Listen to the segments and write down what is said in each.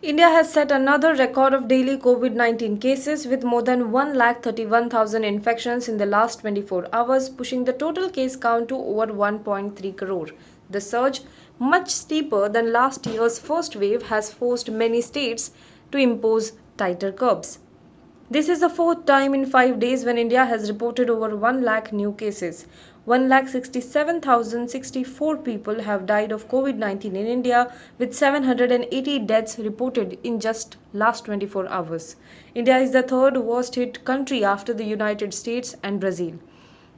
India has set another record of daily COVID-19 cases with more than 1,31,000 infections in the last 24 hours, pushing the total case count to over 1.3 crore. The surge, much steeper than last year's first wave, has forced many states to impose tighter curbs. This is the fourth time in 5 days when India has reported over 1 lakh new cases. 1,67,064 people have died of COVID-19 in India, with 780 deaths reported in just last 24 hours. India is the third worst hit country after the United States and Brazil.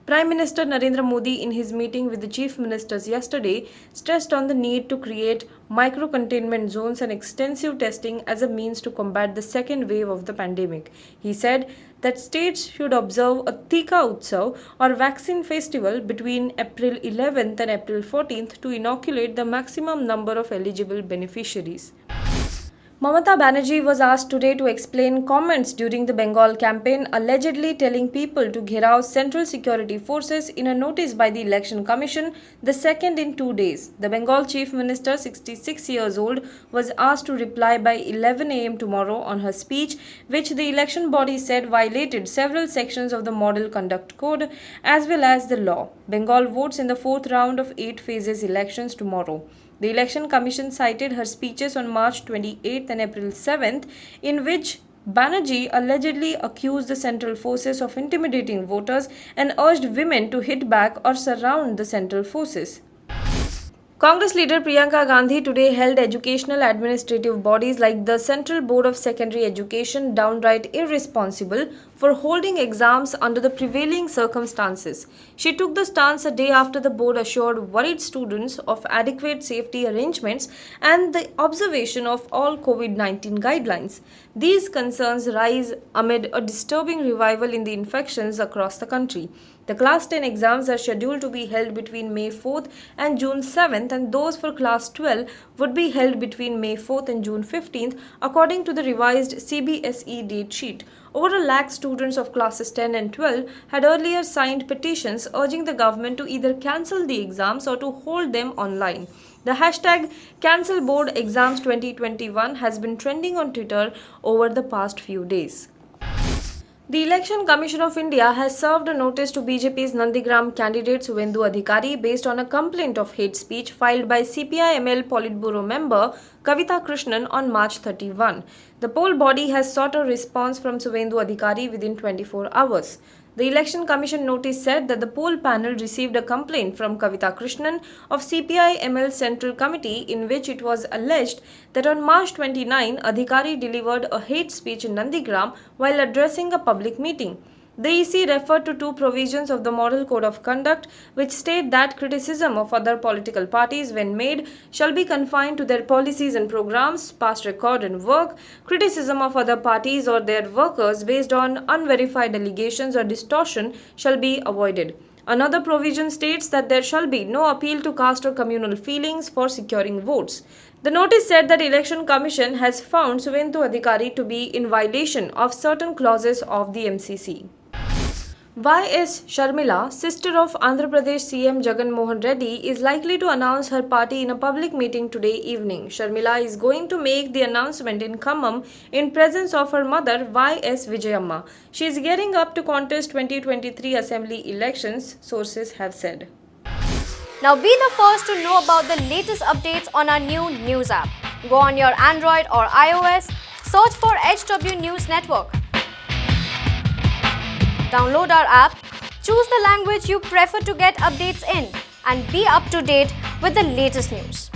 Prime Minister Narendra Modi, in his meeting with the chief ministers yesterday, stressed on the need to create micro-containment zones and extensive testing as a means to combat the second wave of the pandemic. He said that states should observe a Tika Utsav or vaccine festival between April 11th and April 14th to inoculate the maximum number of eligible beneficiaries. Mamata Banerjee was asked today to explain comments during the Bengal campaign allegedly telling people to gherav Central Security Forces in a notice by the Election Commission, the second in 2 days. The Bengal Chief Minister, 66 years old, was asked to reply by 11 am tomorrow on her speech, which the election body said violated several sections of the Model Conduct Code as well as the law. Bengal votes in the fourth round of 8 phases elections tomorrow. The Election Commission cited her speeches on March 28th and April 7th, in which Banerjee allegedly accused the central forces of intimidating voters and urged women to hit back or surround the central forces. Congress leader Priyanka Gandhi today held educational administrative bodies like the Central Board of Secondary Education downright irresponsible for holding exams under the prevailing circumstances. She took the stance a day after the board assured worried students of adequate safety arrangements and the observation of all COVID-19 guidelines. These concerns rise amid a disturbing revival in the infections across the country. The Class 10 exams are scheduled to be held between May 4th and June 7th, and those for Class 12 would be held between May 4th and June 15th, according to the revised CBSE date sheet. Over a lakh students of classes 10 and 12 had earlier signed petitions urging the government to either cancel the exams or to hold them online. The hashtag Cancel Board Exams 2021 has been trending on Twitter over the past few days. The Election Commission of India has served a notice to BJP's Nandigram candidate Suvendu Adhikari based on a complaint of hate speech filed by CPI-ML Politburo member Kavita Krishnan on March 31. The poll body has sought a response from Suvendu Adhikari within 24 hours. The Election Commission notice said that the poll panel received a complaint from Kavita Krishnan of CPI-ML Central Committee in which it was alleged that on March 29, Adhikari delivered a hate speech in Nandigram while addressing a public meeting. The EC referred to 2 provisions of the Model Code of Conduct which state that criticism of other political parties when made shall be confined to their policies and programs, past record and work. Criticism of other parties or their workers based on unverified allegations or distortion shall be avoided. Another provision states that there shall be no appeal to caste or communal feelings for securing votes. The notice said that Election Commission has found Suvendu Adhikari to be in violation of certain clauses of the MCC. Y.S. Sharmila, sister of Andhra Pradesh CM Jagan Mohan Reddy, is likely to announce her party in a public meeting today evening. Sharmila is going to make the announcement in Khammam in presence of her mother Y.S. Vijayamma. She is gearing up to contest 2023 assembly elections, sources have said. Now be the first to know about the latest updates on our new news app. Go on your Android or iOS, search for HW News Network. Download our app, choose the language you prefer to get updates in, and be up to date with the latest news.